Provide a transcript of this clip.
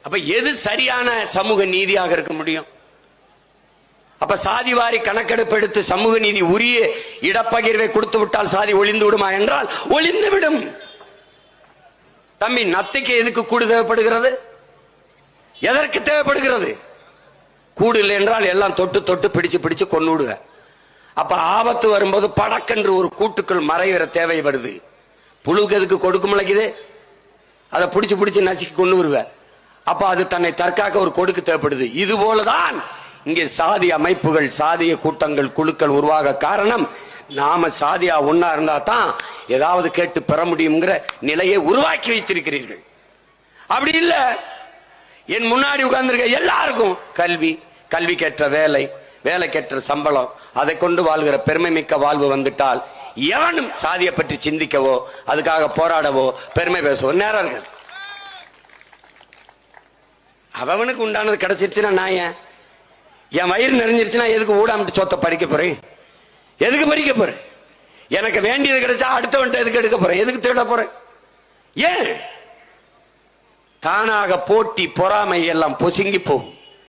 அப்ப எது சரியான சமூக நீதியாக இருக்க முடியும்? அப்ப சாதி வாரி கணக்கெடுப்பு எடுத்து சமூக நீதி உரிய இடப்பகிர்வை கொடுத்து விட்டால் சாதி ஒளிந்து விடுமா என்றால் ஒளிந்து விடும். தம்பி, நத்தைக்கு எதுக்கு கூடு தேவைப்படுகிறது? எதற்கு தேவைப்படுகிறது? கூடு இல்லை என்றால் எல்லாம் தொட்டு தொட்டு பிடிச்சு பிடிச்சு கொண்டு விடுவ. அப்ப ஆபத்து வரும்போது படக்கென்று ஒரு கூட்டுக்குள் மறைகிற தேவை வருது. புழுக்கு எதுக்கு கொடுக்க முளைக்குது? அதை பிடிச்சு பிடிச்சு நசுக்கி கொண்டு வருவ. அப்ப அது தன்னை தற்காக்க ஒரு கொடுக்கு தேவைப்படுது. இது போலதான் இங்கே சாதி அமைப்புகள், சாதிய கூட்டங்கள், குழுக்கள் உருவாக காரணம் நாம சாதியா ஒன்னா இருந்தா தான் ஏதாவது கேட்டு பெற முடியுங்கிற நிலையை உருவாக்கி வைத்திருக்கிறீர்கள். அப்படி இல்ல, என் முன்னாடி உட்கார்ந்திருக்க எல்லாருக்கும் கல்வி, கல்விக்கேற்ற வேலை, வேலைக்கேற்ற சம்பளம், அதை கொண்டு வாழ்கிற பெருமை மிக்க வாழ்வு வந்துட்டால் எவனும் சாதியை பற்றி சிந்திக்கவோ அதுக்காக போராடவோ பெருமை பேசவோ நேரம் இருக்காது. அவனுக்கு உண்டானது கிடைச்சிருச்சுன்னா நான் என் வயிறு நிறைஞ்சிருச்சுன்னா எதுக்கு ஊடாமட்டு சொத்தை பறிக்க போறேன்? எதுக்கு பறிக்க போறேன்? எனக்கு வேண்டியது கிடைச்சா அடுத்தவன்ட்ட எதுக்கு எடுக்க போறேன்? எதுக்கு தேட போறேன்? ஏன்? தானாக போட்டி பொறாமை எல்லாம் பொசுங்கி போகும்.